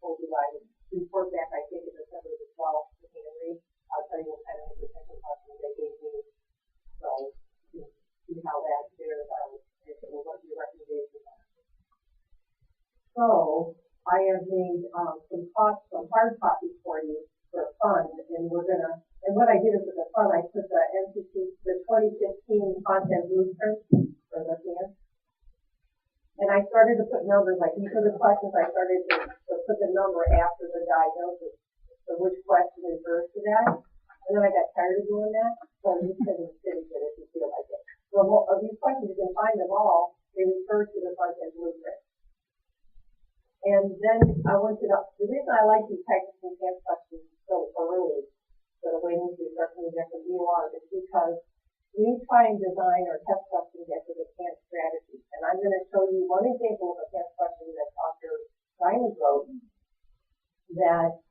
told you I would report back, I think, in December the 12th to Henry. I'll tell you what kind of hypertension questions they gave me. So, see how that fares out, and what your recommendations are. So, I have made some hard copies for you for fun, and what I did is for the fun, I put the NCT, the 2015 content blueprint for the CAN. And I started to put numbers, like each of the questions, I started to put the number after the diagnosis. So which question refers to that. And then I got tired of doing that, so I'm just sitting with it if you feel like it. So of these questions, you can find them all, they refer to the content blueprint. And then I wanted to, the reason I like these practicing CAN questions so early, so the way we start from the different UR, is because we try and design our test questions after the CAN strategy. And I'm going to show you one example of a test question that Dr. Simon wrote that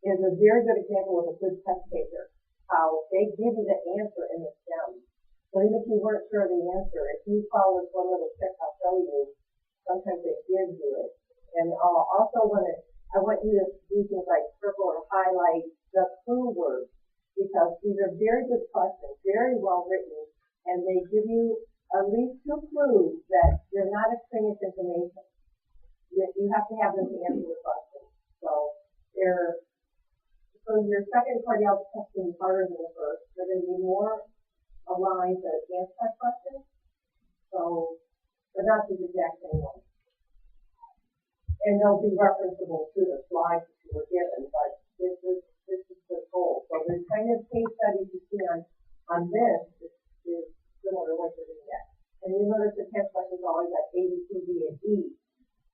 is a very good example of a good test taker, how they give you the answer in the STEM. So even if you weren't sure of the answer, if you follow this one little trick I'll show you, sometimes they give you it. And also I want you to do things like circle or highlight the clue words, because these are very good questions, very well written, and they give you at least 2 clues that they're not extraneous information. You have to have them to answer the question. So your second cardiology question is harder than the first. They're going to be more aligned to answer that question. So they're not the exact same one. And they'll be referenceable to the slides that you were given, but this is the goal. So the kind of case studies you see on this is similar to what you're going to get. And you notice the test questions always at A, B, C, D, and E.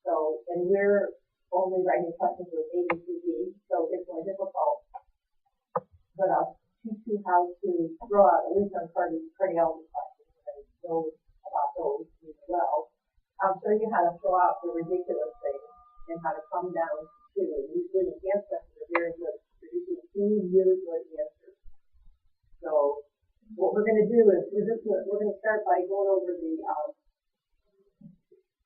So, and we're only writing questions with A, B, C, D, so it's more difficult. But I'll teach you how to throw out, at least on cardiology questions, and know about those as well. I'll show you how to throw out the ridiculous things and how to come down to, usually the answer questions are very good, producing 2 really good answers. So what we're going to do is we're going to start by going over the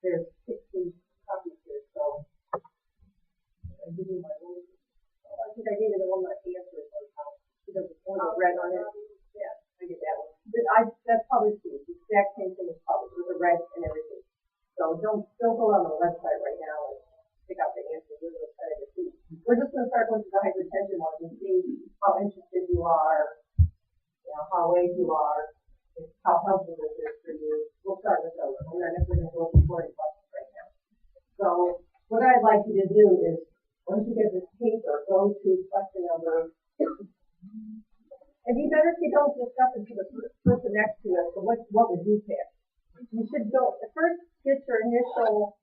there's 60 copies here, so I'll give you my own. I think I gave you the one that answers somehow. There's one red on it. Yeah, I get that one. But that's published too. The exact same thing is published with the red and everything. So don't go on the website right now and pick out the answers. We're just going to start going to the hypertension ones and see how interested you are, how late you are, how helpful this is for you. We'll start with those, and then if we're going to go before questions right now. So what I'd like you to do is, once you get this paper, go to question number. It'd be better if you don't discuss it to the person next to it. So what would you pick? You should go first. Get your initial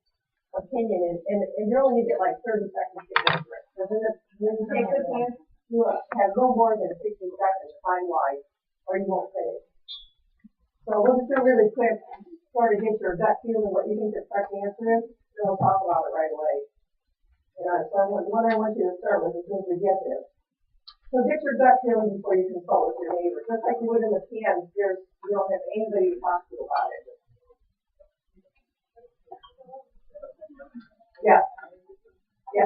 opinion, and you're only going to get like 30 seconds to answer it. So when you take the chance, you have no more than 60 seconds time-wise, or you won't finish. So we'll just do really quick, sort of get your gut feeling what you think the correct answer is, then we'll talk about it right away. So what I want you to start with as soon as we get there. So get your gut feeling before you consult with your neighbor. Just like you would in the CAN, you don't have anybody to talk to about it. Yeah. Yeah.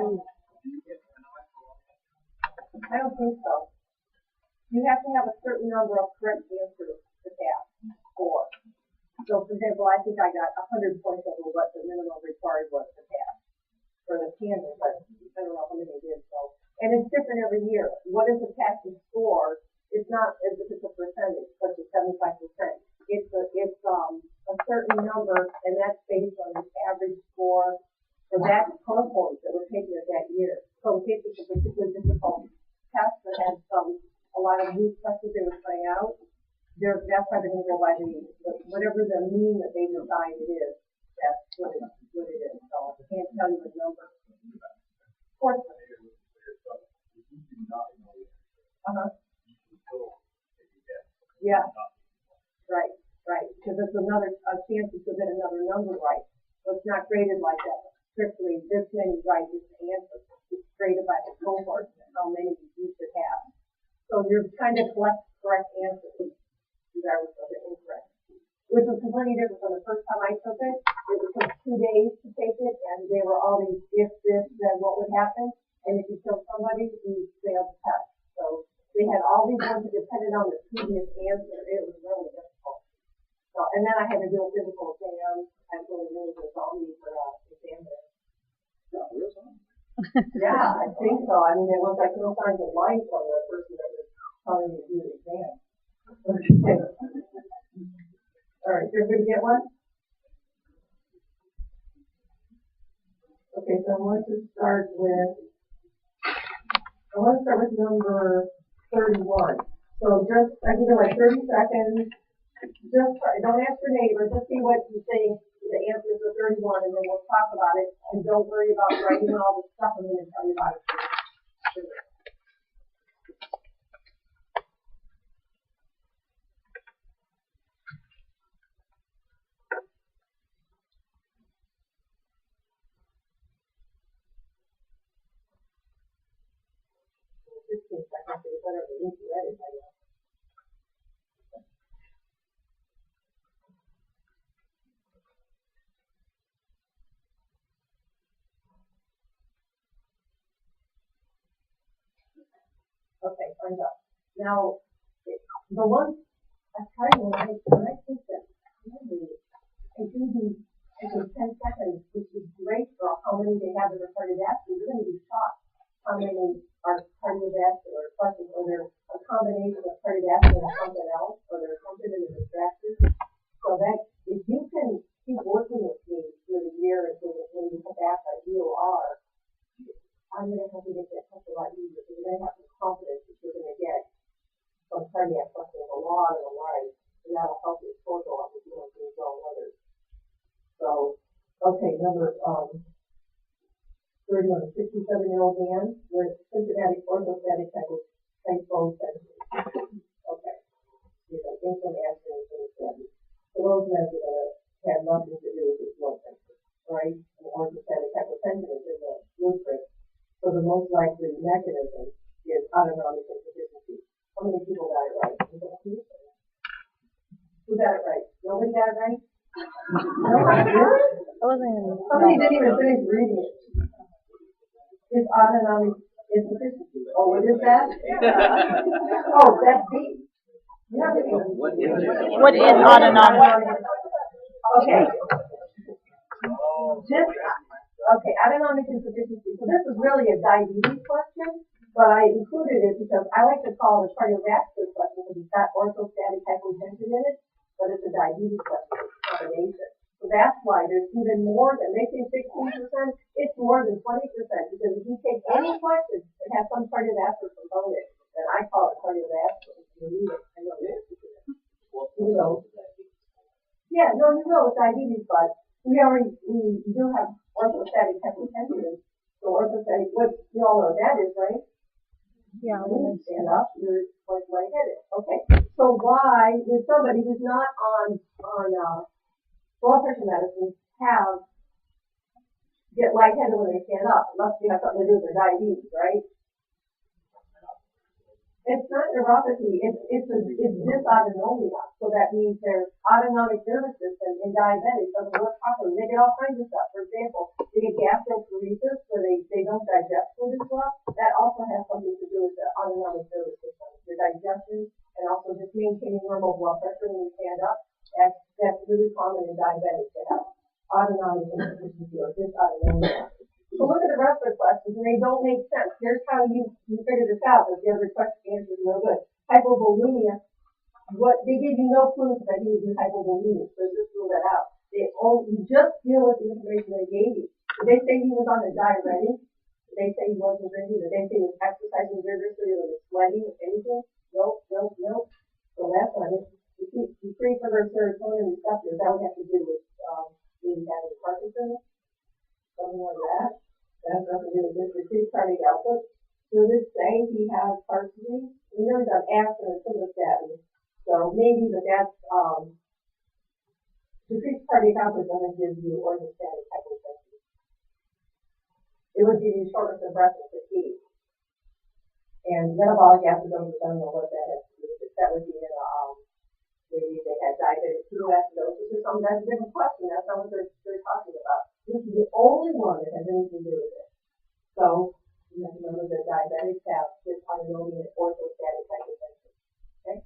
I don't think so. You have to have a certain number of correct answers to pass. 4. So, for example, I think I got 100 points over what the minimum required was to pass for the candidate, but I don't know how many did. So, and it's different every year. What is the passing score? It's not as if it's a percentage, such as 75%. It's a certain number, and that's based on the average score for that cohort that was taken at that year. So in case it's a particularly difficult test that had a lot of new questions they were trying out, that's why they're going to go by whatever the mean that they decide it is. That's what it is. So I can't tell you the number. Of course. Yeah. Right. Because it's a chance to get another number right. So it's not graded like that. Strictly, this many right is the answer. It's graded by the cohort and how many you should have. So you're trying to collect correct answers, regardless of the incorrect. Which was completely different from the first time I took it. It took 2 days to take it, and there were all these if, this, then what would happen, and if you kill somebody, you fail the test. So they had all these ones that depended on the previous answer. It was really difficult. So, and then I had to do a physical exam. I really was all me for exam there. Yeah, I think so. I mean, there was like no signs of life from the person that was telling me to do the exam. All right, did everybody get one? Okay, so I want to start with number 31. So just, I give you like 30 seconds. Just try, don't ask your neighbor, just see what you think the answers are 31, and then we'll talk about it. And don't worry about writing all the stuff I'm going to tell you about it. 15 seconds, so you better at least read it by now. Okay, time's up. Now, the one, I tell you, when I think that, I do these, I think 10 seconds, which is great for how many they have in the cardiovascular. You're going to be shocked how many are cardiovascular questions, or they're a combination of cardiovascular and something else, or they're something in the distractors. So that, if you can keep working with me through the year until when you come back at DOR, I'm going to help you get that test a lot easier, because you're going to have the confidence that you're going to get some cardiac questions a lot of the line, and that'll help your score go up if you don't do well others. So, okay, number 31, 67-year-old man with symptomatic orthostatic hypotension. Okay, he's an insulin aspirin. So those meds are going to have nothing to do with his blood pressure, right? And orthostatic hypotension is in the blueprint. So the most likely mechanism is autonomic insufficiency. How many people got it right? Who got it right? Nobody got it right? Nobody did? Somebody didn't even finish reading it. It's autonomic insufficiency. Oh, what is that? Oh, that's deep. What is autonomic? Okay. Okay, autonomic insufficiency. So this is really a diabetes question, but I included it because I like to call it a cardiovascular question because it's got orthostatic hypotension in it, but it's a diabetes question, it's a combination. So that's why there's even more than, they say 16%, it's more than 20%, because if you take any question that has some cardiovascular component, then I call it cardiovascular. I know this. You know. Yeah, no, you know it's diabetes, but we do have orthostatic hypotension. So orthostatic, what you all know what that is, right? Yeah. When you stand up, you're like lightheaded. Okay. So why would somebody who's not on blood pressure medicine get lightheaded when they stand up? It must have something to do with their diabetes, right? It's not neuropathy, it's dysautonomia. So that means their autonomic nervous system in diabetics doesn't work properly. They get all kinds of stuff. For example, they get gastroparesis where they don't digest food as well. That also has something to do with the autonomic nervous system, the digestion, and also just maintaining normal blood pressure when you stand up. That's really common in diabetics to have autonomic insufficiency or dysautonomia. So look at the rest of the questions, and they don't make sense. Here's how you figure this out, but the other question answers no good. Hypovolemia, they gave you no clues that he would do hypovolemia, so just rule that out. You just deal with the information they gave you. Did they say he was on a diuretic? Did they say he wasn't drinking? Did they say he was exercising vigorously or was sweating or anything? Nope. So that's why you free for their serotonin receptors. That would have to do with maybe having Parkinson's, something like that. That has nothing to do with this decreased cardiac output. Does it say he has Parkinson's? We know he's on aspirin and simvastatin, so maybe, but that's decreased cardiac output doesn't give you orthostatic hypotension. It would give you shortness of breath and fatigue. And metabolic acidosis, I don't know what that is. That would be in maybe they had diabetic ketoacidosis or something. That's a different question. That's not what they're talking about. This is the only one that has anything to do with it. So, you have to remember that diabetics have dysautonomia and orthostatic hypotension. Okay?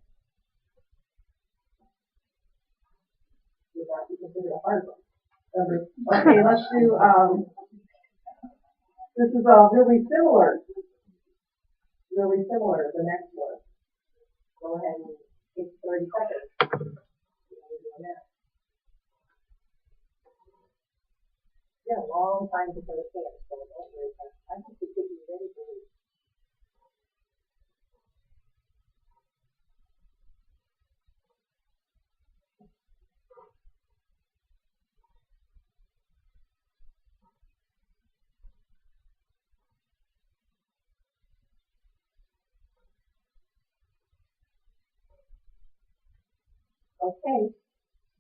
Would not be considered a hard one. Okay, let's do, this is really similar. Really similar to the next one. Go ahead and take 30 seconds. Yeah, a long time before the camp, so don't worry about it. I think it could be very good. Okay,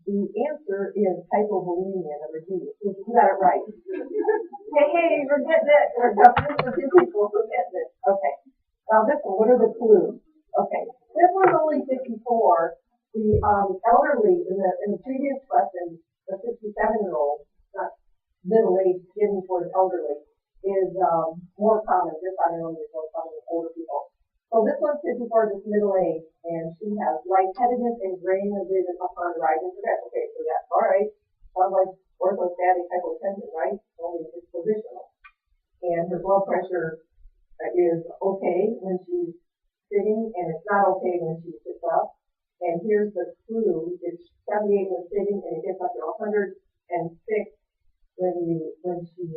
the answer is hypovolemia, number D. You got it right. Hey, we're getting it. We're jumping for two people. We're getting it. Okay. Now this one, what are the clues? Okay, this one's only 54. The elderly in the previous question, the 67-year-old, not middle age, getting towards elderly, is more common. Dysautonomia is more common in older people. So this one's 54, just middle age, and she has lightheadedness and graying of vision upon rising to bed. Okay, so that's all right. Sounds like orthostatic hypotension, right? Only it's positional. And her blood pressure is okay when she's sitting, and it's not okay when she sits up. And here's the clue: it's 78 when sitting, and it gets up to 106 when she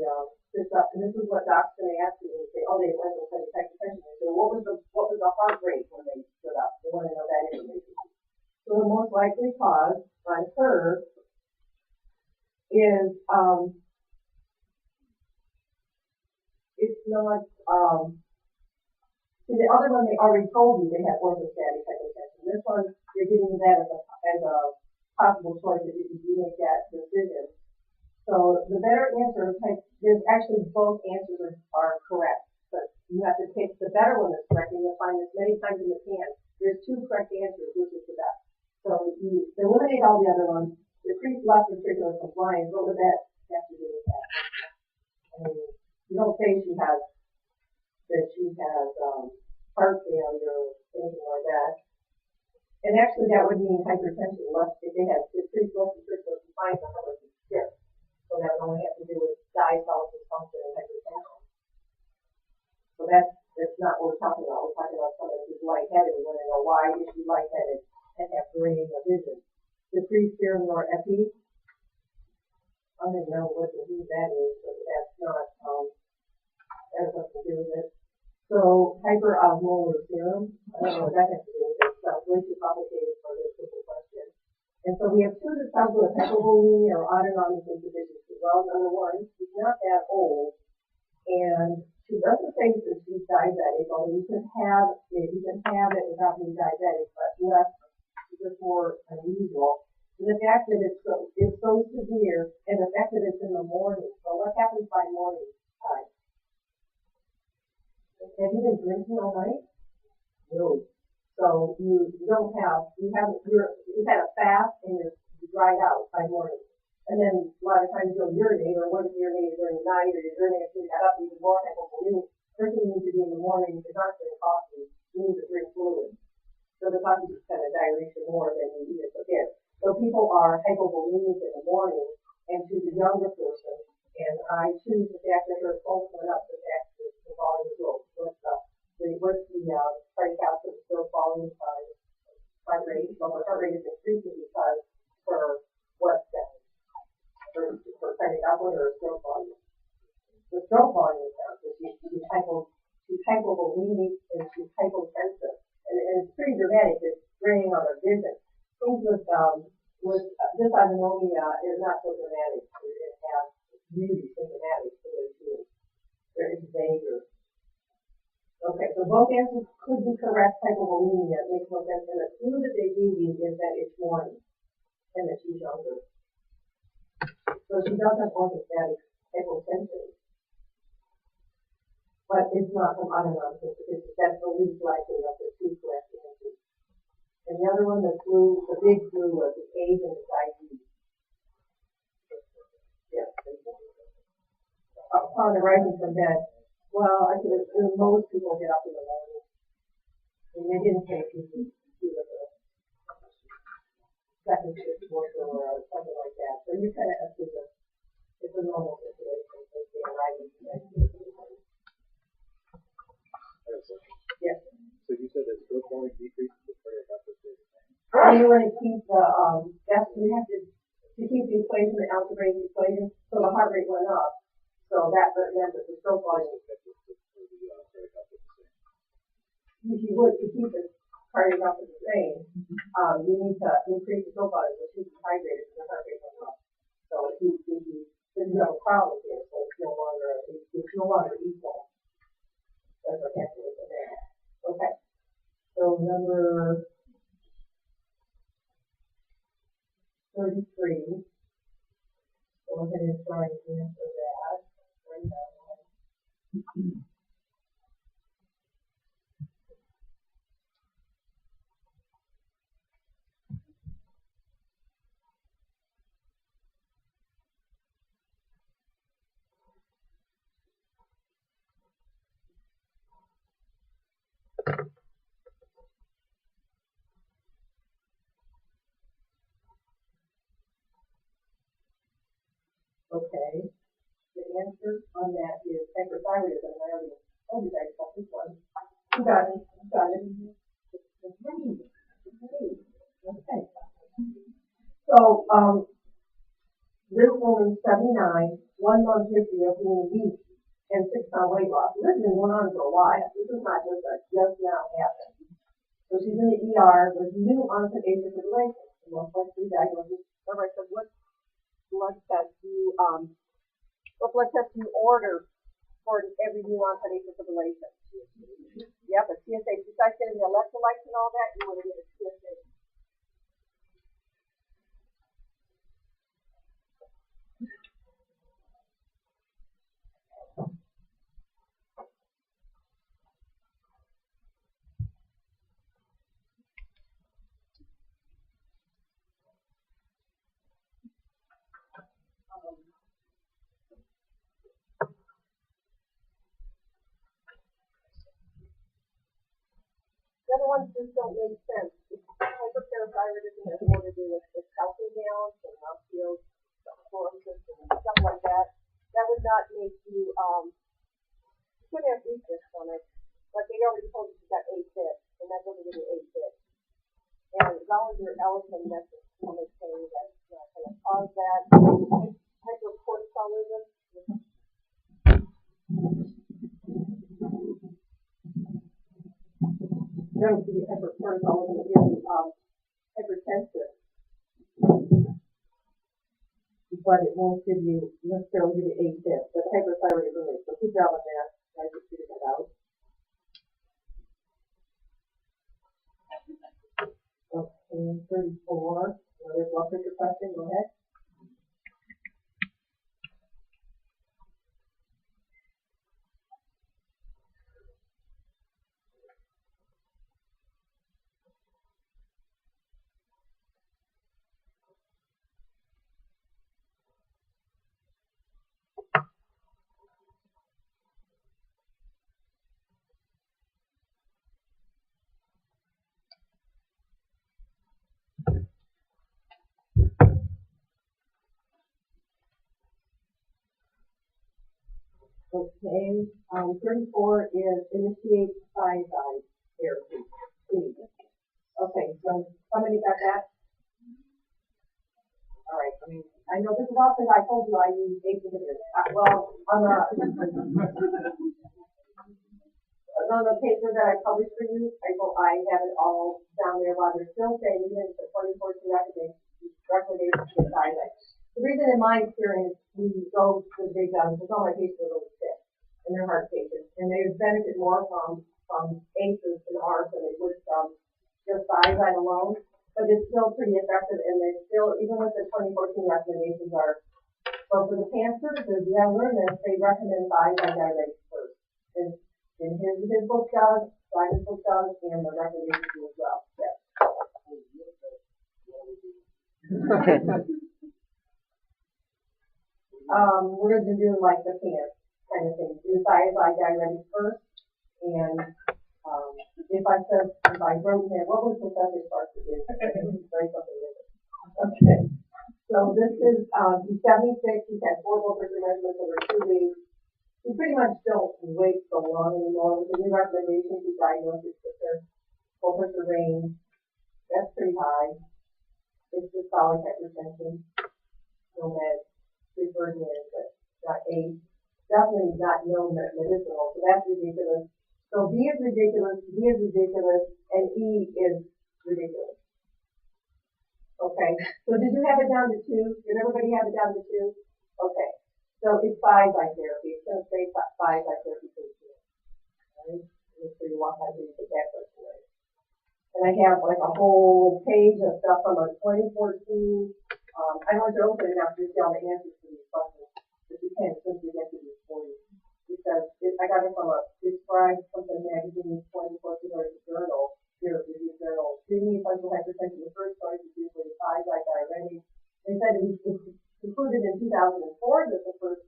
sits up. And this is what docs going to ask you when you say, "Oh, they went with hypertension." They say, "What was the heart rate when they stood up?" They want to know that information. So the most likely cause on her is it's not see, the other one they already told you they had orthostatic hypotension. This one you're giving that as a possible choice if you make that decision. So the better answer is actually both answers are correct, but you have to pick the better one that's correct, and you'll find this many times in the can. There's two correct answers, which is the best. So you eliminate all the other ones. Decrease left ventricular compliance. What would that have to do with that? I mean, you don't say she has heart failure or anything like that. And actually, that would mean hypertension. If they had decreased left ventricular compliance, the heart would be stiff. So that would only have to do with diastolic dysfunction and hypertension. So that's not what we're talking about. We're talking about someone who's lightheaded. We want to know why is she lightheaded and have graying of vision. Decreased serum norepi. I don't even know what disease that is, but that's not, that has nothing to do with it. So hyperosmolar serum, I don't know what that has to do with it. Sounds way too complicated for this simple question. And so we have two that sound with hypovolemia or autonomic insufficiency. Well, number one, she's not that old, and she doesn't say that she's diabetic, although you can have it without being diabetic, but less, just more unusual. And the fact that it's so severe, and the fact that it's in the morning. So what happens by morning time? Have you been drinking all night? No. So you've had a fast and you're dried out by morning. And then a lot of times you'll urinate, or what if you urinated during the night, or you urinated after you got up, even more hypovolemic. First thing you need to do in the morning is not drink coffee, you need to drink fluid. So the coffee just kind of dilates more than you eat it again. So people are hypovolemic in the morning, and to the younger person, and I choose the fact that her pulse went up, the fact that the volume is low. What's the cardiac output still falling heart rate? Well, her heart rate is increasing because for what's that? For cardiac output or stroke volume? The stroke volume is down, so she's hypovolemic and she's hypotensive. And it's pretty dramatic. It's draining on her vision. Things with dysautonomia is not so dramatic. You're going to have really symptomatic the way she is. Very vague. Okay, so both answers could be correct. Hypovolemia, it makes no sense. And the clue that they gave you is that it's morning and that she's younger. So she does have orthostatic hypotension, but it's not from autonomic insufficiency. That's the least likely of the two correct answers. And the other one, the big clue was the age and the diabetes. Yes. Upon arising from bed, Well, I could assume most people get up in the morning. And they didn't take you to do the second shift worker or something like that. So you kind of assume it's a normal situation. If they arrive in the next day. Yes. So you said that stroke volume decreases with cardiac output stays the same? You want to keep the, we have to keep the equation, the algebraic equation, so the heart rate went up. So that meant that the stroke volume. If you would to keep the cardiac output the same, you need to increase the stroke volume, which is hydrated, and the heart rate went up. So if you have a problem here, so it's no longer equal. That's what happens with that. Okay. So number 33. Go ahead and try and answer that. Right now. Okay, the answer on that is hyperthyroidism. I already told you guys about this one. You got it. Okay. So, this woman's 79, 1 month history of being weak, and 6-pound weight loss. This has been going on for a while. This is not just now happened. So she's in the ER with new onset atrial fibrillation. Most likely diagnosis. Remember, I said what blood test do you order for every new onset atrial fibrillation? Yep, a TSA. Besides getting the electrolytes and all that, you want to get a TSA. The other ones just don't make sense. Hyperparathyroidism has more to do with calcium balance and osteoporosis and stuff like that. That would not make you, you could have weakness from it, but they already told you got AFib, and that doesn't give you AFib. And Gallagher-Ellison method is saying that's not going to cause that. Hypercortisolism. That would be hypercortisolism, hypertensive. But it won't give you necessarily give you AFib, but hyperthyroidism is. So good job on that. I just figured that out. Okay, 34. Another blood pressure question. Go ahead. Okay, 34 is initiate thiazide therapy. Okay, so somebody got that? All right, I know this is all because I told you I use ACE inhibitors. Well, on the paper that I published for you, I have it all down there while they're still saying even the 2014 recommendations for thiazide. The reason in my experience we go to the big guns is all my patients are really sick and they're heart patients and they benefit more from ACEs and ARBs than they would from just thiazide alone. But it's still pretty effective and they're still, even with the 2014 recommendations are, so for the cancer, because you have learned this, they recommend thiazide diuretics first. And his book does, Simon's book does, and the recommendations as well. Yes. We're going to do like the pants. kind of thing. Do thiazide diuretic first, and, if I wrote in, what was Professor Sparks do? Write something in it. Okay. So this is, he's 76, he's had 4 blood pressure measurements over 2 weeks. We pretty much don't wait so long anymore. With the new recommendations, we diagnose his blood pressure range. That's pretty high. It's systolic hypertension. No meds. Preferred meds, but not A. Definitely not no medicinal. So that's ridiculous. So B is ridiculous, D is ridiculous, and E is ridiculous. Okay. So did you have it down to 2? Did everybody have it down to 2? Okay. So it's thiazide therapy. It's going to say thiazide therapy for the two. Alright? So you want to get that first away. And I have like a whole page of stuff from a 2014. I don't want to open it up to see all the answers to these questions, but you can since we get to these for you. Because I got it from a Prescribed something magazine 2014 or a journal, peer reviewed journal. Treating essential hypertension, the first choice is usually thiazide diuretic. They said it was concluded in 2004 that the first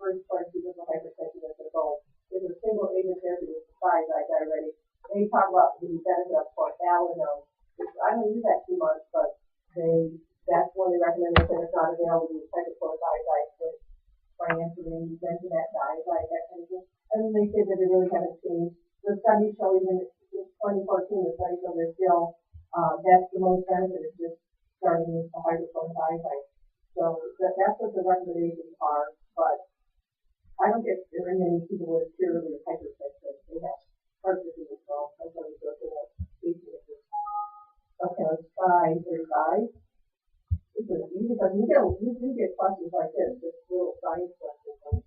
choice is essential hypertension is the goal. There's a single agent therapy with thiazide diuretic. They talk about the benefit of chlorthalidone, which I don't use that too much, but that's one they recommend if it's not available, you take a chlorthalidone with triamcinolone, you mentioned that thiazide, that kind of thing. And then they say that they really haven't changed. The studies show even in 2014, the studies show they're still, that's the most benefit is just starting with the hydrochlorothiazide. So that's what the recommendations are, but I don't get very many people with purely hypertension. They have heart disease as well. That's why we go through that. Okay, let's try 35. This is easy because you get questions like this, just little science questions.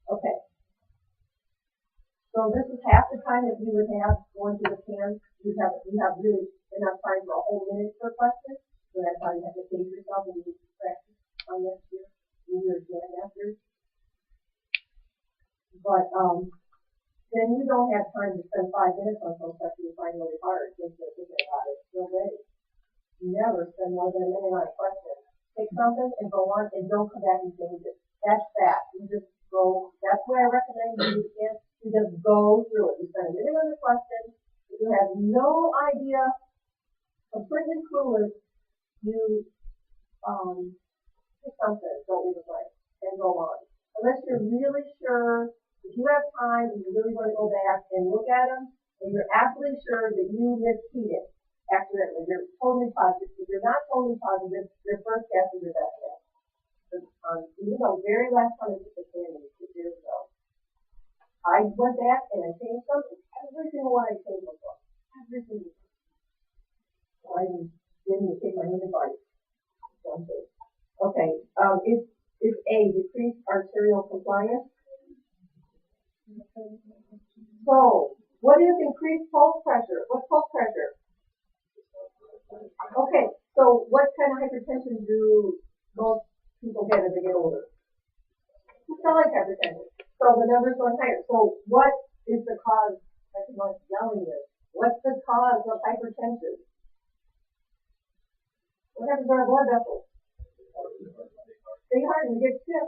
Okay. So this is half the time that you would have going through the can. You have really enough time for a whole minute per question. So that's how you have to pace yourself and you can practice on next year. You do your exam after. But then you don't have time to spend 5 minutes on some stuff you find really hard just thinking about it. You're ready. You never spend more than a minute on a question. Take something and go on and don't come back and change it. That's that. You just go. That's where I recommend you just go through it. You spend a minute on the question. If you have no idea, completely clueless, you pick something, don't leave it blank, and go on. Unless you're really sure, if you have time and you're really going to go back and look at them, and you're absolutely sure that you miskeyed it accidentally, you're totally positive. If you're not totally positive, your first guess is your best guess. Even though very last time I took the candy 2 years ago, I went back and I changed something. Every single one I changed was wrong. Every single one. So I didn't even take my own advice. Okay. Is A, decreased arterial compliance? So, what is increased pulse pressure? What's pulse pressure? Okay. So, what kind of hypertension do most people get as they get older? Systolic hypertension. So the numbers going higher. So what is the cause? That's what I'm yelling at. What's the cause of hypertension? What happens to our blood vessels? They harden, you get stiff.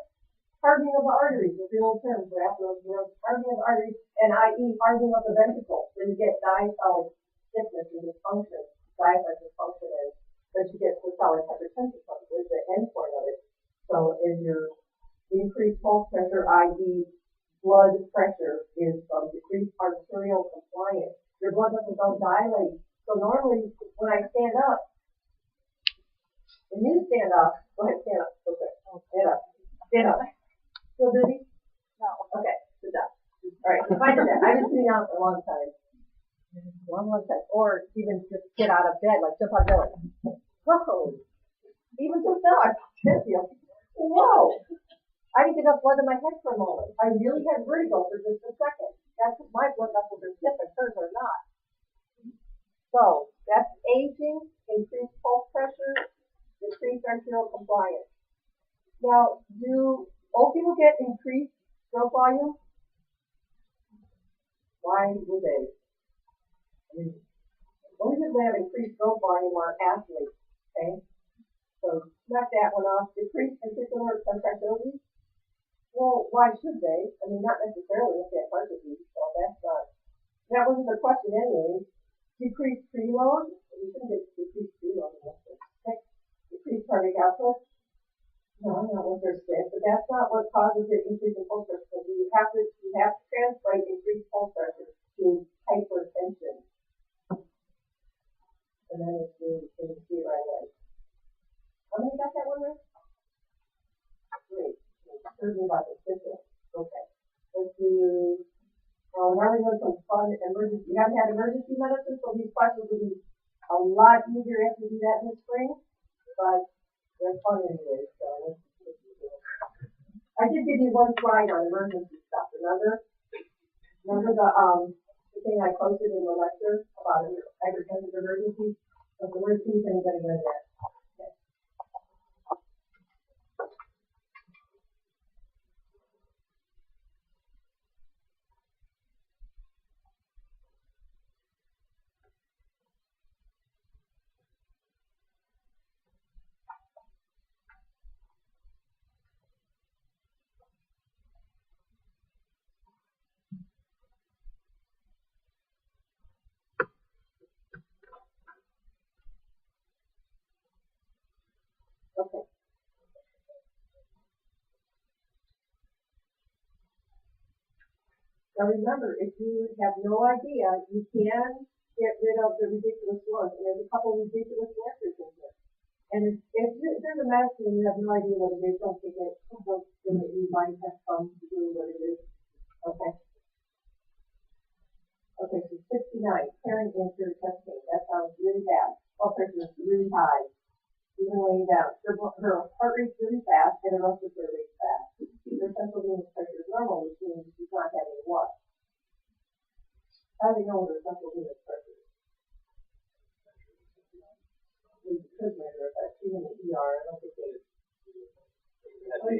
Hardening of the arteries is the old term for atherosclerosis. Hardening of the arteries, and i.e. hardening of the ventricle. Then you get diastolic stiffness and dysfunction. Diastolic dysfunction is that you get systolic hypertension. Is the end point of it. So is your increased pulse pressure, i.e. blood pressure, is from decreased arterial compliance. Your blood vessels don't dilate. So normally, when I stand up, when you stand up, go ahead, stand up. Okay, stand up. Stand up. Feel dizzy? No. Okay, good job. All right, if I did that, I've been sitting down for a long time. Long time. Or even just get out of bed, like jump out of bed, like, whoa. Even just now, I feel, whoa. I didn't get enough blood in my head for a moment. I really had vertigo for just a second. That's because my blood vessels are stiff and hers are not. So that's aging, increased pulse pressure, decreased arterial compliance. Now, do old people get increased stroke volume? Why would they? I mean, only people that have increased stroke volume are athletes, okay? So knock that one off. Decreased ventricular contractility. Well, why should they? I mean, not necessarily if they have heart disease, so that wasn't the question anyway. Decreased preload. We shouldn't get decreased preload unless they're sick. Decreased cardiac output. No, not what they're sick, but that's not what causes the increase in pulse pressure. So you have to translate increased pulse pressure to hypertension. And then it's really going to see it right away. How many got that one right? Great. Heard me about the system. Okay. Let's do, now we're going to some fun emergency. You haven't had emergency medicine, so these questions will be a lot easier after you do that in the spring, but they're fun anyway, so let's do it. I did give you one slide on emergency stuff, remember? Remember the thing I posted in the lecture about hypertensive emergencies? So we're see if anybody read that. Okay. Now remember, if you have no idea, you can get rid of the ridiculous ones. And there's a couple of ridiculous answers in here. And if there's a medicine and you have no idea what it is, don't take it. Don't think that you might have some to do what it is. Okay. Okay, so 69, parent anterior chest pain. That sounds really bad. Blood pressure is really high. Even laying down. Her heart rate's really fast and her respiratory rate's fast. Her central venous pressure is normal, which means she's not having what? How do we know what her central venous pressure is? We could measure it, but she's in the ER. I don't think they. Yeah. Just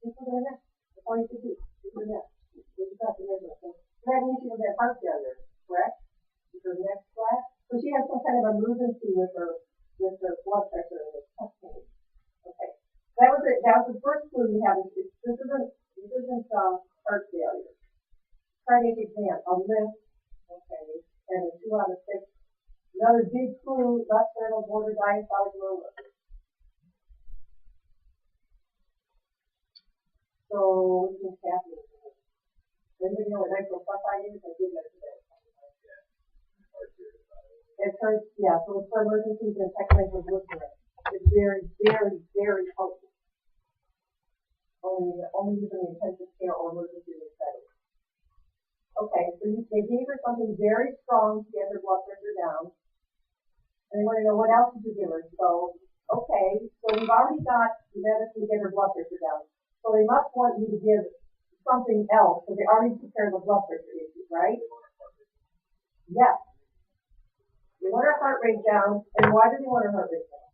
look at her neck. That's all you should do. Look at her neck. You have to measure it. So that means she has had heart failure, correct? Is her neck flat? So she has some kind of emergency with her blood pressure and her chest pain. Okay. That was it. That was the first clue we have. This isn't heart failure. Cardiac exam, a lift. Okay. And a 2 out of 6. Another big clue, left sternal border diastolic murmur. So what's this happening? Anybody know what nitrosulfide is? I did mention that. It hurts, yeah, so it's for emergencies and technicolglycerin. It's very, very, very potent. Only used in the intensive care or emergency room setting. Okay, so they gave her something very strong to get her blood pressure down. And they want to know what else did you give her. So, okay, so we've already got medicine to get her blood pressure down. So they must want you to give something else, so they already took care of the blood pressure issue, right? Yes. They want her heart rate down, and why do they want her heart rate down?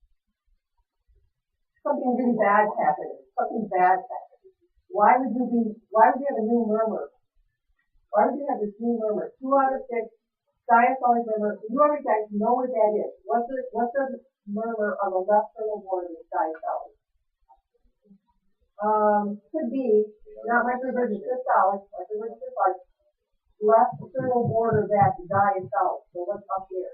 Something really bad's happening. Something bad's happening. Why would you have a new murmur? Why would you have this new murmur? 2 out of 6, diastolic murmur. You already guys know what that is. What's the murmur on the left sternal border of diastolic? Could be, not microversion systolic, left sternal border back diastolic. So what's up here?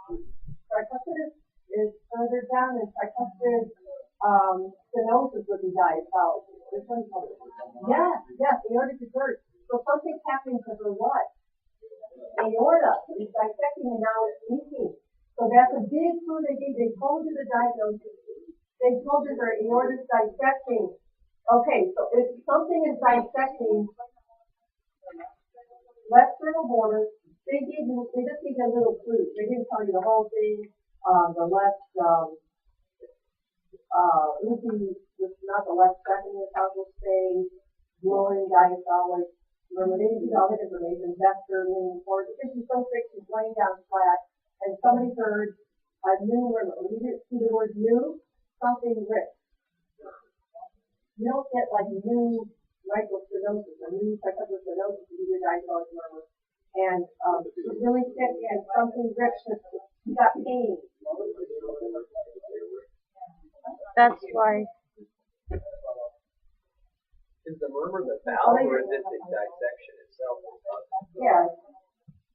Tricuspid is further down, and tricuspid stenosis would be diastolic. This one's yes, aortic reverse. So something's happening to her what? Aorta. It's dissecting and now it's leaking. So that's a big clue they gave. They told you the diagnosis. They told you her aorta is dissecting. Okay, so if something is dissecting left sternal border, they just gave you a little clue. They didn't tell you the whole thing. The left, not the left second esophageal space, glowing diastolic. Remember, they didn't give all that information. Vester, leaning forward. Because she's so sick, she's laying down flat, and somebody heard a new word. When you see the word new, something ripped. You don't get like new microstenosis, a new psychostenosis to be your diagnosed murmur. And it's really sick and something ripped. She got pain. That's why. Is the murmur the valve or is it the dissection itself? Yeah,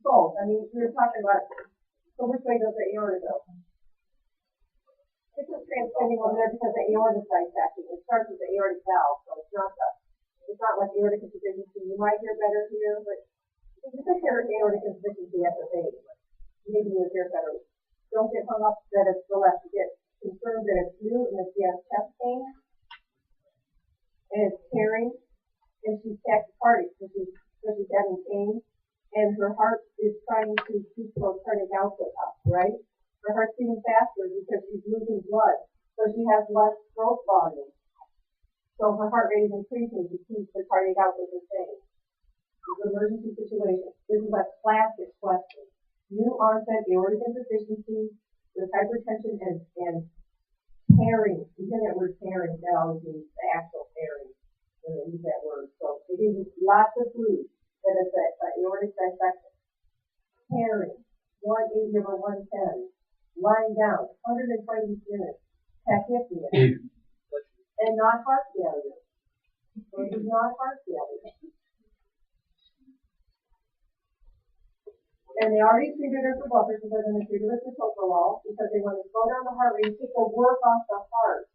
both. I mean, we were talking about, so which way does the aorta go? It's just transcending over there because the aorta is dissected. It starts with the aortic valve, so it's not like aortic insufficiency. You might hear better here, but if you think aortic insufficiency at the base, maybe you'll hear better. Don't get hung up that it's the left. Get concerned that it's you and that she has chest pain and it's tearing and she's tachycardic because she's having pain and her heart is trying to keep her cardiac output up, right? Her heart's beating faster because she's losing blood, so she has less stroke volume. So her heart rate is increasing to keep the cardiac output the same. It's an emergency situation. This is a classic question. New onset aortic insufficiency with hypertension and tearing. You hear that word tearing, that always means the actual tearing when they use that word. So it gives you lots of clues that it's an aortic dissection. Tearing, 180 over 110, lying down, 120 minutes, tachypnea, and not heart failure. So it is not heart failure. And they already treated her for blood pressure, they're going to treat her with metoprolol because they want to slow down the heart rate and take the work off the heart.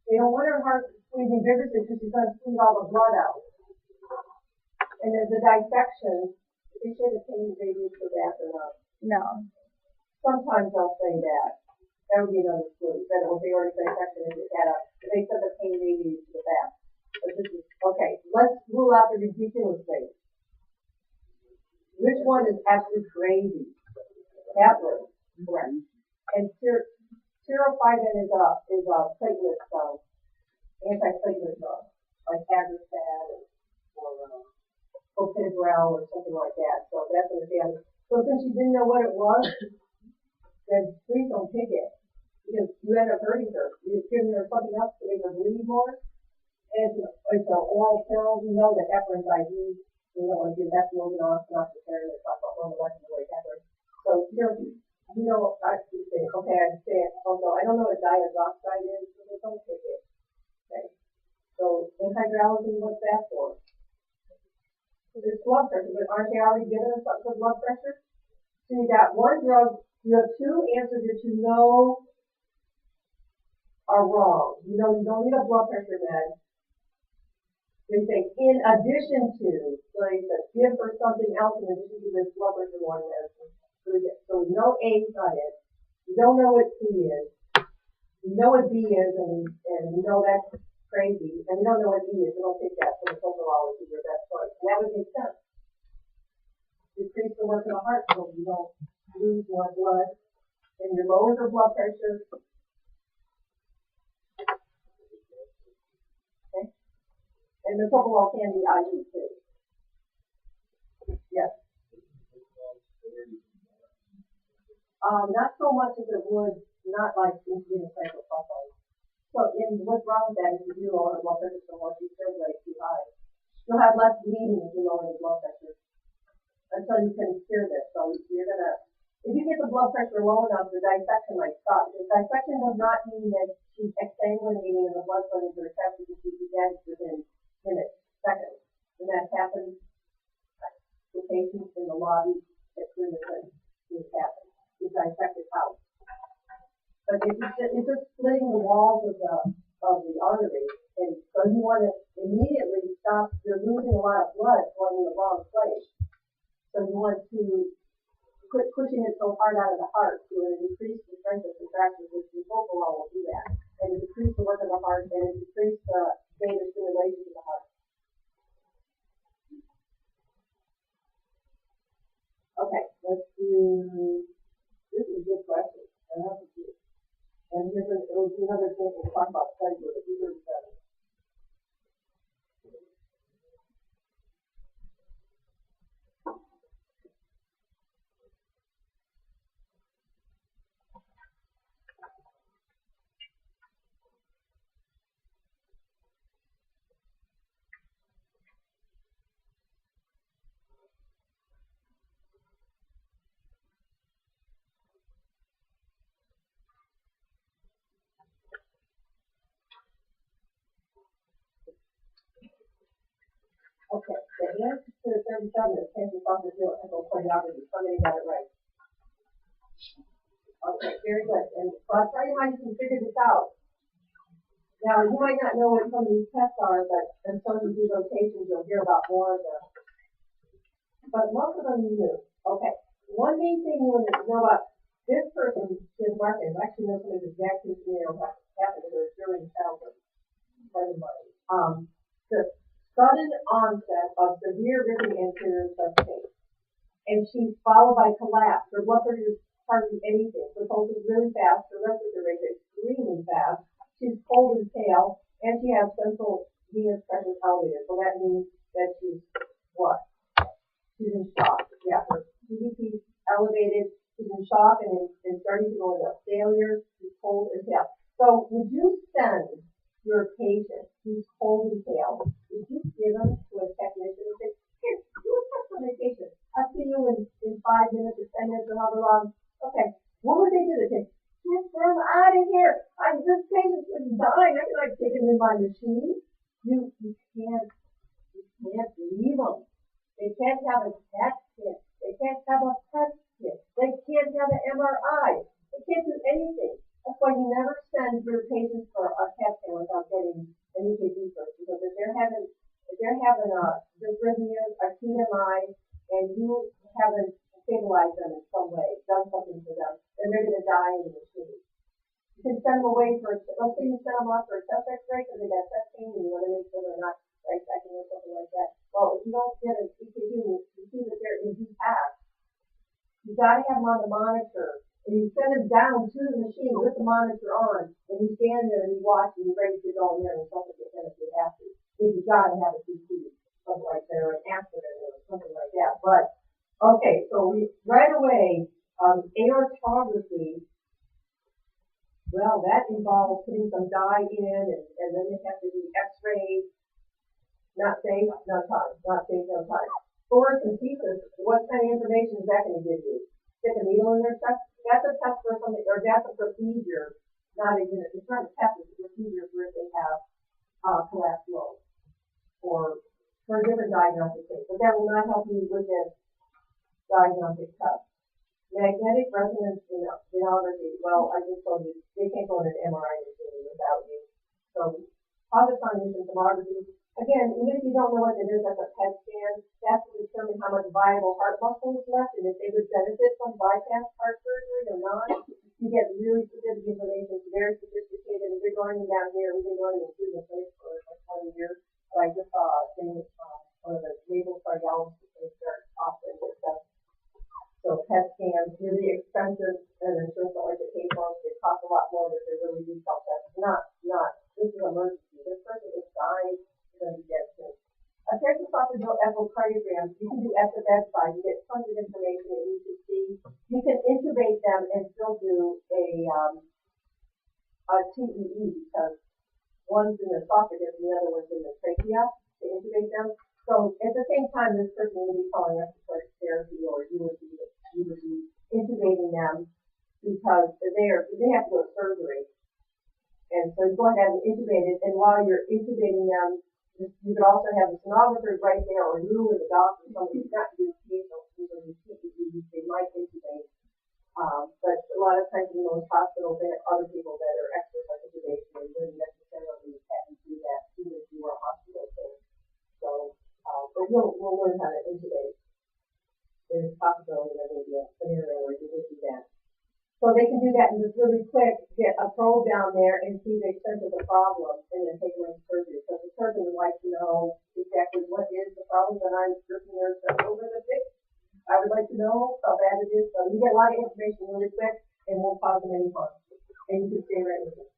They don't want her heart squeezing vigorously because she's going to squeeze all the blood out. And then the dissection, they say the pain radius for that or not. No. Sometimes they'll say that. That would be another clue. That it was aortic dissection if they said the pain radius to the back. But this is, okay, let's rule out the ridiculous thing. Which one is absolutely crazy? That one, correct. And tirofiban is a platelet anti-platelet drug, like Aggrastat or Clopidogrel or something like that. So that's what it's. So since you didn't know what it was, then please don't take it because you end up hurting her. You're giving her something else to make her bleed more. And it's an oral pill. You know that heparin's IV. You don't want to do that moving on, not preparing to talk about one molecular weight heparin. So I say, okay, I understand. Although I don't know what diazoxide is, so don't take it. Okay. So antihydralazine, what's that for? There's blood pressure, but aren't they already giving us something for blood pressure? So you got one drug, you have two answers that you know are wrong. You know you don't need a blood pressure med. They say in addition to, so they said give her something else in addition to this blood pressure warning medicine. So we know A's on it. We don't know what C is. We know what B is, and we know that's crazy. And we don't know what E is. We don't take that. So the metoprolol is your best choice. And that would make sense. Decrease the work of the heart so you don't lose more blood. And you lower her blood pressure. Okay. And the metoprolol can be IV too. Yes. Not so much as it would, not like insulin cyclophosphamide. So what's wrong with that is if you lower the blood pressure so much, you circulate too high. You'll have less bleeding if you lower the blood pressure until you can cure this. So you're gonna, if you get the blood pressure low enough, the dissection might stop. The dissection does not mean that she's exsanguinating and the blood flow into her chest because she's damaged within minutes, seconds. When that happens, the patients in the lobby get through this happens. It's dissected out. But it's just splitting the walls of the artery, and so you want to immediately stop. You're losing a lot of blood going in the wrong place. So you want to quit pushing it so hard out of the heart to decrease the strength of contractions, which metoprolol will do that, and it decrease the work of the heart, and it decrease the rate of stimulation of the heart. Okay, let's do. This is a good question. And here's another example. We'll talk about studies with it. These are studies. Okay, the answer to 37 is cancer esophageal echocardiography. Somebody got it right. Okay, very good. And so I'll tell you how you can figure this out. Now, you might not know what some of these tests are, but until you do rotations, you'll hear about more of them. But most of them you do. Okay. One main thing you want to know about this person, Jim Martin, actually knows something exactly scenario happened to her during childhood. The sudden onset of severe ripping anterior chest pain. And she's followed by collapse. Her blood pressure is hardly anything. Her pulse is really fast. Her respiratory rate is extremely fast. She's cold and pale, and she has central venous pressure elevated. So that means that she's what? She's in shock. Yeah, her CVP is elevated. She's in shock and starting to go into failure. She's cold and pale. So would you send your patient who's cold and pale, would you give them to a technician and say, here, do a test on my patient. I'll see you in 5 minutes or 10 minutes or however long. Okay, what would they do? They say, get them out of here. This patient's dying. I cannot take him in my machine. You can't leave them. They can't have a CAT kit. They can't have a PET kit. They can't have an MRI. They can't do anything. That's why you never send your patients for a CAT scan without getting an EKG first. Because if they're having dysrhythmias, acute MI, and you haven't stabilized them in some way, done something for them, then they're going to die in the machine. You can send them away let's say you send them off for a chest x-ray because they got chest pain and you want to make sure they're not dissecting or something like that. Well, if you don't get an EKG, you see that they're in DPAC. You got to have them on the monitor. And you send them down to the machine with the monitor on, and you stand there and you watch and you're ready to go in there and something gets in if you have to. If you got to have a CT, something like that, or an accident or something like that. But, okay, so right away, aortography, well, that involves putting some dye in, and then they have to do x-rays. Not safe, no time. Not safe, no time. Thoracentesis, what kind of information is that going to give you? Stick a needle in their chest? That's a test for something, or that's a procedure, it's not a test, it's a procedure for if they have collapsed lungs, or for a different diagnostic case. But that will not help you with this diagnostic test. Magnetic resonance immunology, well, I just told you, they can't go in an MRI machine without you. So, ultrasound emission tomography, again, even if you don't know what it is, that's a PET scan, that's to determine how much viable heart muscle is left and if they would benefit from bypass heart surgery or not. You get really specific information, it's very sophisticated, and they're going down here, we've been going to the place for like 20 years, but I just saw a thing, one of the naval cardiologists in Austin with stuff. So PET scans, really expensive, and insurance don't like to pay for them, they cost a lot more, but they're really detailed tests. This is an emergency, this person is dying. A transesophageal echocardiogram, you can do at the bedside. You get tons of information that you can see. You can intubate them and still do a TEE because one's in the esophagus and the other one's in the trachea to intubate them. So at the same time, this person will be calling respiratory therapy, or you would be intubating them because they have to go to surgery. And so you go ahead and intubate it, and while you're intubating them, you could also have the sonographer right there, or you or the doctor, somebody who's not doing they might intubate. But a lot of times in those hospitals, they have other people that are experts on intubation and wouldn't necessarily have to do that even if you were a hospital there. So, but we'll learn how to intubate. There's a possibility that may be a scenario where you would do that. So they can do that and just really quick get a probe down there and see the extent of the problem and then take them into surgery. So the surgeon would like to know exactly what is the problem that I'm working there over the fix. I would like to know how bad it is. So you get a lot of information really quick and won't cause them any harm. And you can stay right with it.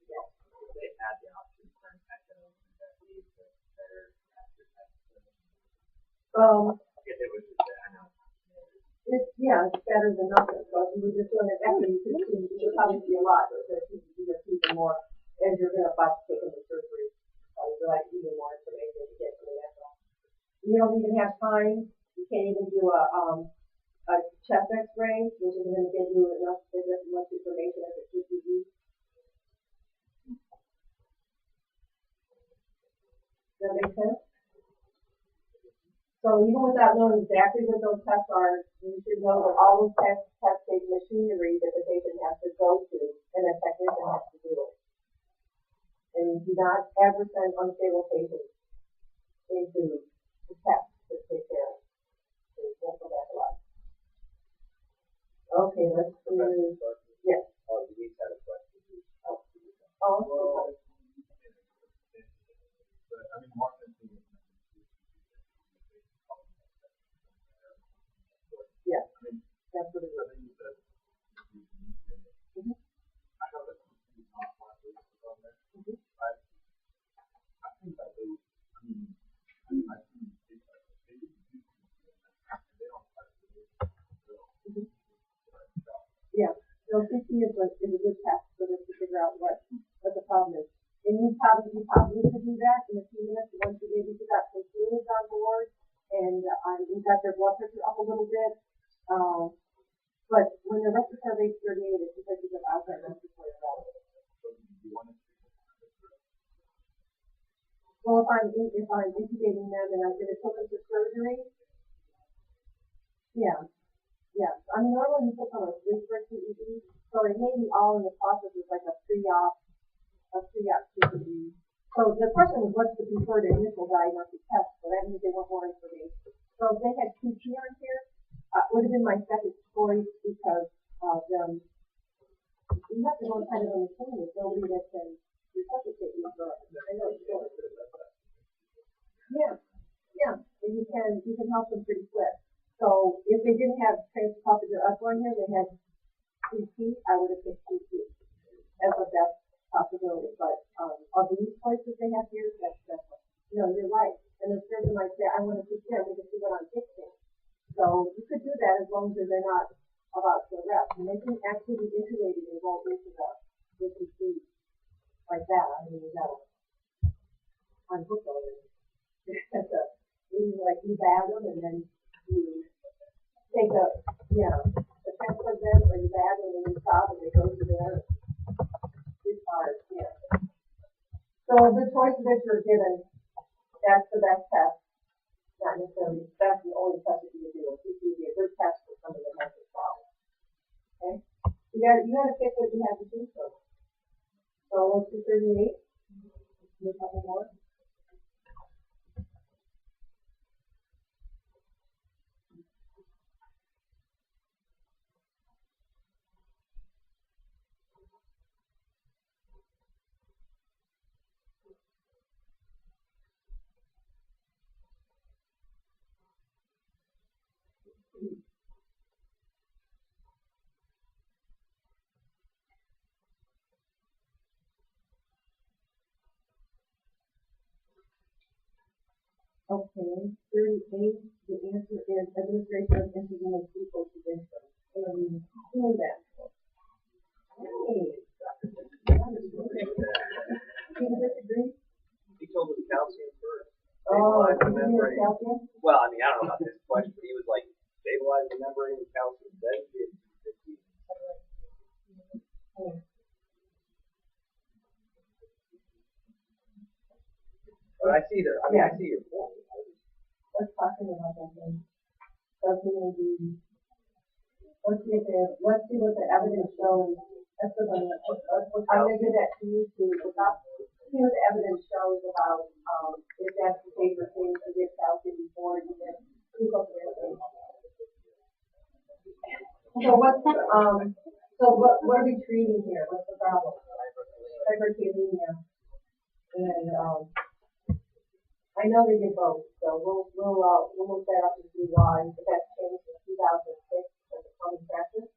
Yeah. They had the option for an echo that leads to better after test. If it was just I know. It's better than nothing. So if you were just doing an echo, you could probably see a lot, but you just even more as you're about to take them to surgery. You'd like even more information to get from the echo. You don't even have time. You can't even do a chest X-ray, which isn't going to give you enough much information as a PCD. Does that make sense? So even without knowing exactly what those tests are, you should know that all those tests take machinery that the patient has to go to, and a technician has to do it. And do not ever send unstable patients into the test to take care of. So you won't go back to life. Okay, let's do, yes. Denise had a question. Oh, Well, but I mean, Mark has been. yeah, I mean, that's what it is. I think you said. I know that he's not likely to go there. I think that they, I mean, I think they do and they don't try to do it. Yeah, so CT is a good test for them to figure out what the problem is. And you probably could do that in a few minutes once you maybe got some fluids on board and you got their blood pressure up a little bit. But when the respiratory rate's 38, it's because you have outside respiratory failure. Well, if I'm intubating them and I'm going to take them to surgery, yeah. Yeah, I mean, normally you put them on a sleep for CED, so it may be all in the process of like a pre-op CED. So the question was, what's the preferred initial diagnostic test? So that means they want more information. So if they had CT on here, would have been my second choice because you have to know kind of understand there's nobody that can resuscitate you for I know it's short. Yeah, and you can help them pretty quick. So if they didn't have transesophageal echo here, they had CT, I would have picked CT as the best possibility. But of these choices they have here, that's the best one. You're right. And the surgeon might say, I want to see them because see what I'm fixing. So you could do that as long as they're not about to arrest. And they can actually be intubated and go into the CT like that. I mean, you got on hook over. You bag them and then you take a transfer them or you bag them and you stop and they go to there. It's hard, yeah. So the choices that you're given, that's the best test. Not necessarily, that's the only test that you can do. It would be a good test for somebody that has this problem. Okay? You gotta pick what you have to do for. So let's do 38. A couple more. Okay, 38, the answer is administration of intravenous glucose injection. And who is that? Hey. Do you disagree? He told us calcium first. Oh, Stabilize the membrane. calcium? Well, I mean, I don't know about this question, but he was like, stabilize the membrane with calcium, then get 50. But I see I see your point. Let's talk about that then. Let's see what the evidence shows. That's what I'm going to give that to you to look up. See what the evidence shows about if that's the favorite thing to get calcium before you get glucose injection. So what are we treating here? What's the problem? Hyperkalemia. And I know they did both, so we'll look that up and see why. But that's changed in 2006 as a common practice.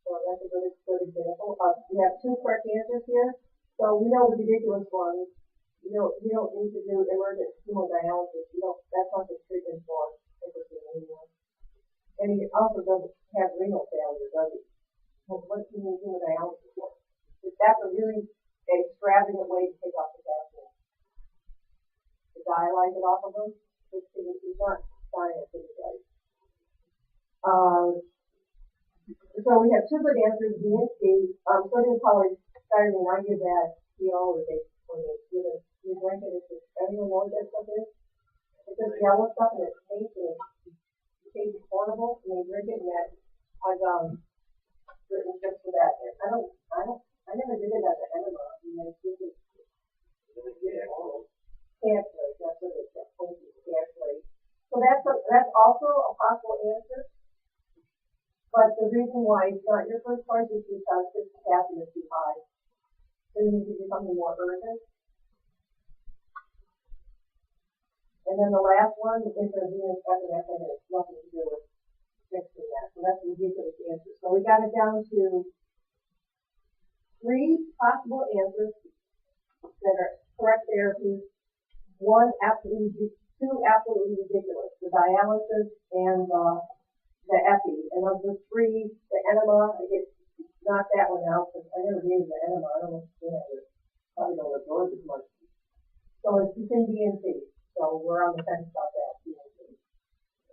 So that's a good example. We have two correct answers here. So we know the ridiculous ones. You don't need to do emergent hemodialysis. That's not the treatment for hyperkalemia. And he also doesn't have renal failure, does he? Well, what do you need hemodialysis for? That's a really extravagant way to take off the calcium. To dialyze it off of them, it's not science anybody. So we have two good answers. DNC, sodium polystyrene, I give that CO, or they when you drink it, it's just, everyone knows that stuff is. It's just yellow stuff and it tastes horrible, and they drink it, and that, I've, written just for that. I never did it as an enema. I mean, I think it's cancelate, that's what it says, cancelate. So that's also a possible answer. But the reason why it's not your first choice is because its potassium is too high. So you need to do something more urgent. And then the last one, intravenous epinephrine, has nothing to do with fixing that. So that's a ridiculous answer. So we got it down to 3 possible answers that are correct therapies. 2 absolutely ridiculous. The dialysis and the epi. And of the 3, the enema, I get knock that one out because I never gave the enema. I don't understand it. Probably don't absorb as much. So it's between B and C. So we're on the fence about that. B and C.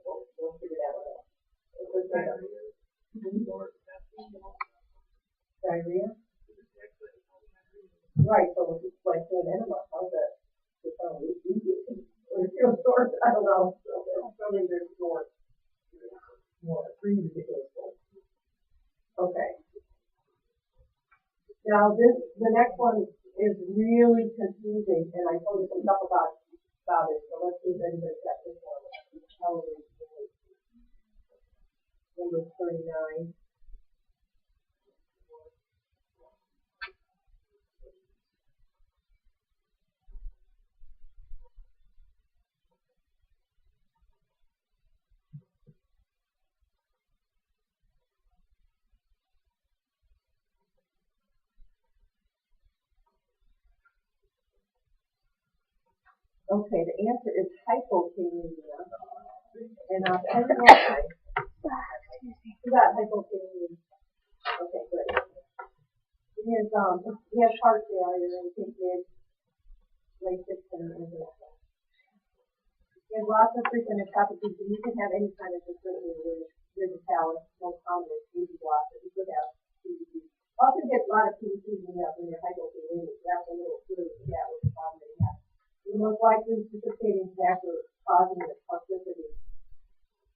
We'll figure that one out. Diarrhea? Right, so it's like an enema. How's that? Or feel sore? I don't know. So probably there's more 3 ridiculous ones. Okay. Now the next one is really confusing, and I told you some stuff about it. So let's see if anybody got this one. Probably number 39. Okay, the answer is hypokalemia. And I'll tell you why. You got hypokalemia. Okay, good. He has heart failure and he did LASIK and everything like that. He has lots of frequent ectopies, and you can have any kind of disability with digitalis, most common is easy block, but you could have PVC. Also get a lot of PVC when you're hypokalemia. That's a little fluid, that was the problem that he had. The most likely precipitating factor causing the toxicity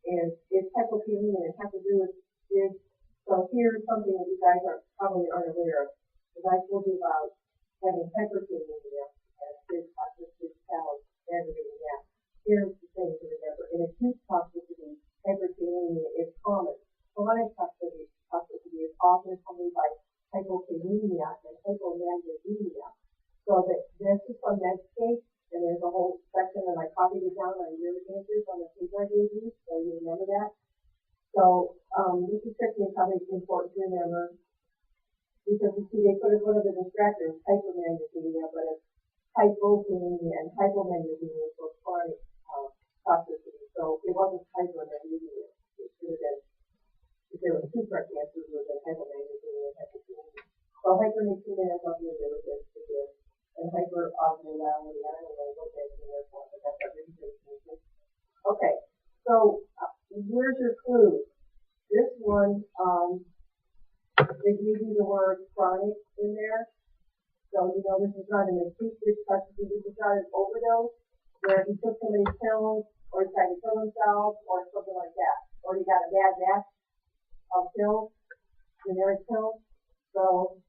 is hypokalemia, and it has to do with is. So here's something that you guys probably aren't aware of. Because I told you about having hyperkalemia and big toxicity challenge aggravating that. Here's the thing to remember. In acute toxicity, hyperkalemia is common. Chronic toxicity is often accompanied by hypokalemia and hypomagnesemia. So this is from Medscape. And there's a whole section, and I copied it down on your answers on the paper I gave you, so you remember that. So this description is probably important to remember because you see they put as one of the distractors hypermagnesemia, but it's hypokalemia and hypomagnesemia for chronic toxicity. So it wasn't hypermagnesemia. It should have been, if there were 2 correct answers, it would have been hypomagnesemia and hypokalemia. So hypermagnesemia has nothing to do with this. And hyperosmolality, I don't know what that's in there for, but that's a really good thing. Okay, so where's your clue? This one, they give you the word chronic in there. So, you know, this is not an acute toxicity, this is not an overdose, where he took so many pills, or he tried to kill himself, or something like that. Or he got a bad batch of pills, generic pills. So,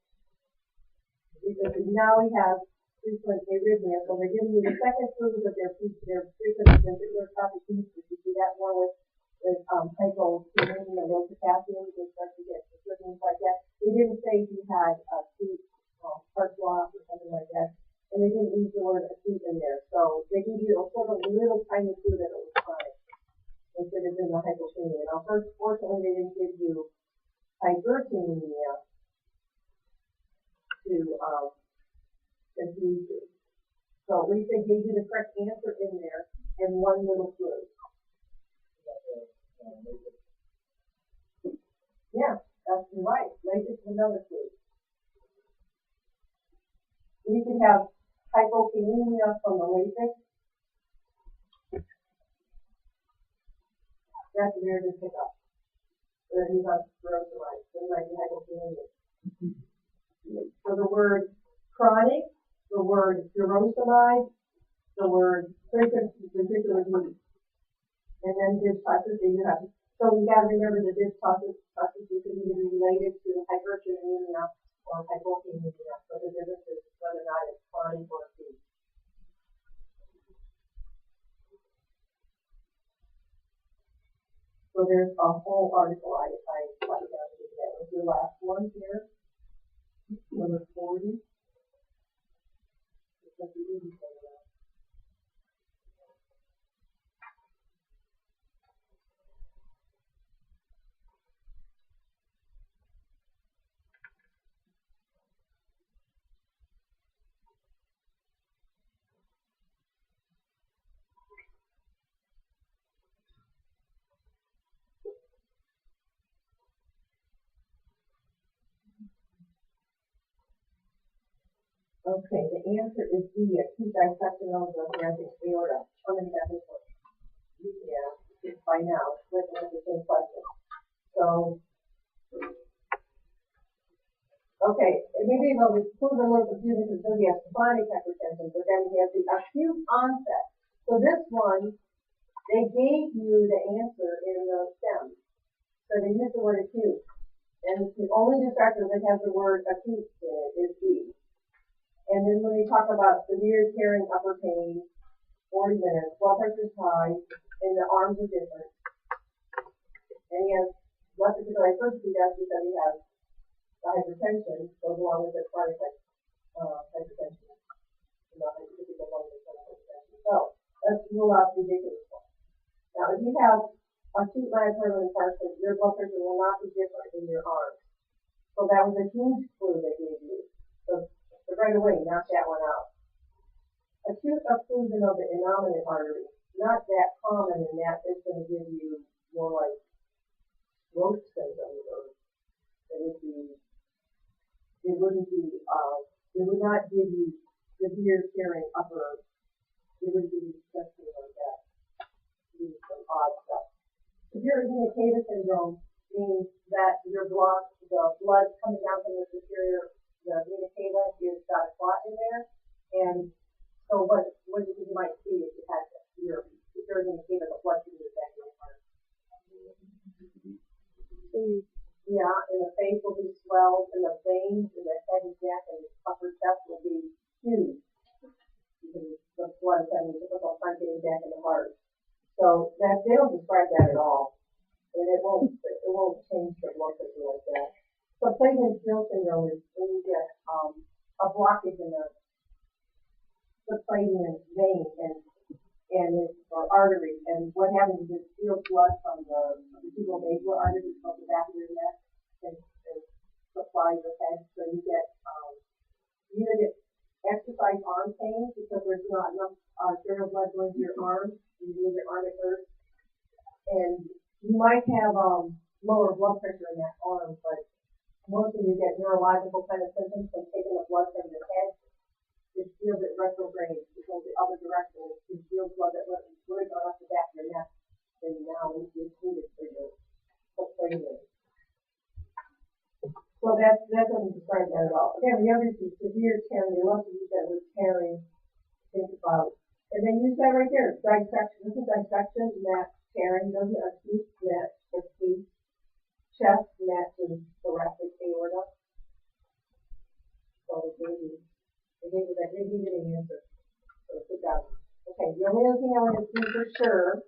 now we have frequent arrhythmia, so they're giving you the second clue that they're frequent ventricular tachycardia. You see that more with hypokalemia, low potassium, they start to get things like that. They didn't say he had acute heart block or something like that, and they didn't use the word acute in there. So they give you a sort of little tiny clue that it was chronic instead of in the hypokalemia. Now, fortunately, they didn't give you hyperkalemia to confuse you. So at least they gave you the correct answer in there and one little clue. Yeah, that's right. LASIK is another clue. You can have hypokalemia from the LASIK. That's weird to pick up. Or he's on steroids, so he might be hypokalemia. So the word chronic the word furosemide, the word ventricular bleed. And then this toxicity you have. So you gotta remember that this toxicity could either be related to hyperkalemia or hypokalemia, but the difference is whether or not it's chronic or acute. So there's a whole article I got down to that was the last one here, number 40. It's the easy one. Okay, the answer is D, acute dissection of the thoracic aorta. How many got this one? Yeah, it's by now. Let's answer the same question. So, okay, maybe it'll prove a little confusing because he has chronic hypertension, but then he has the acute onset. So this one, they gave you the answer in the STEM. So they used the word acute. And the only distractor that has the word acute in it is D. And then when we talk about severe tearing upper pain, 40 minutes, blood pressure is high, and the arms are different. And he has left ventricular hypertrophy because he has the hypertension, goes along with the chronic hypertension. So let's rule out the ridiculous one. Now, if you have acute myocardial infarction, your blood pressure will not be different in your arms. So that was a huge clue they gave you. So right away, knock that one out. Acute occlusion of the innominate artery, not that common in that it's going to give you more like stroke syndrome, or it would not give you severe tearing upper, it would be something like that. Some odd stuff. Severe vena cava syndrome means that the blood coming down from the superior, the vena cava is got a clot in there, and so what you might see is you had your vena cava, the blood to the back of your heart. Yeah, and the face will be swelled, and the veins in the head and neck and the upper chest will be huge. Because the blood is having a difficult time getting back in the heart. So that they don't describe that at all, and it won't change the blood pressure like that. So Platen-Steele syndrome is when you get a blockage in the Platen vein or artery, and what happens is it steals blood from the vertebral artery that goes to the back of your neck and supplies your head. So you get you either get exercise arm pain because there's not enough arterial blood going to your arm, and you move your arm, it hurts, and you might have lower blood pressure in that arm, but most of you get neurological kind of symptoms from taking the blood from your head. It feels it retrograde. It goes the other direction. It feels blood that would have gone off the back of your neck, and now it's needed for your platelet. So that doesn't describe that at all. Again, we have this severe tearing. They love to use that word tearing. Think about, and then use that right there. Dissection. This is dissection. That tearing doesn't acute. That acute. Chest matches thoracic aorta. So they gave you that. They gave you the answer. So good job. Okay, the only other thing I want to see for sure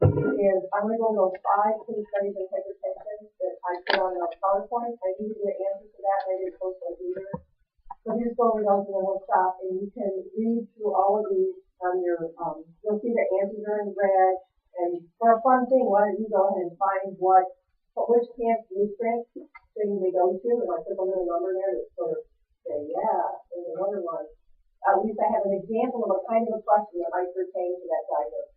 is I'm going to go those 5 case studies in hypertension that I put on the PowerPoint. I need to get an answer to that. I didn't post those either. So just go over those in a little stop, and you can read through all of these on your. You'll see the answers are in red. And for a fun thing, why don't you go ahead and find which camp blueprint thing they go to, and I put a little number there to sort of say, yeah, there's another one. At least I have an example of a kind of a question that might pertain to that diagnosis.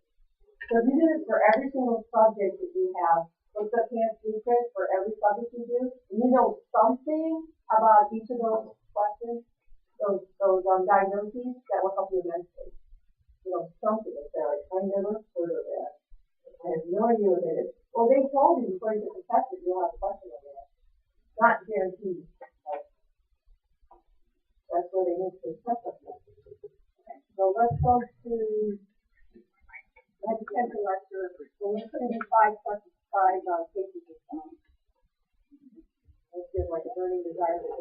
So if you do this for every single subject that you have, what's the camp blueprint for every subject you do, and you know something about each of those questions, those diagnoses, that will help you immensely. You know, something like that. I never heard of that. I have no idea what it is. Well, they told you before you get the test that you'll have a question on that. Not guaranteed. That's or they need to assess us. Okay, so let's go to the potential lecture. So we're going to do five cases of let's do like a learning desire.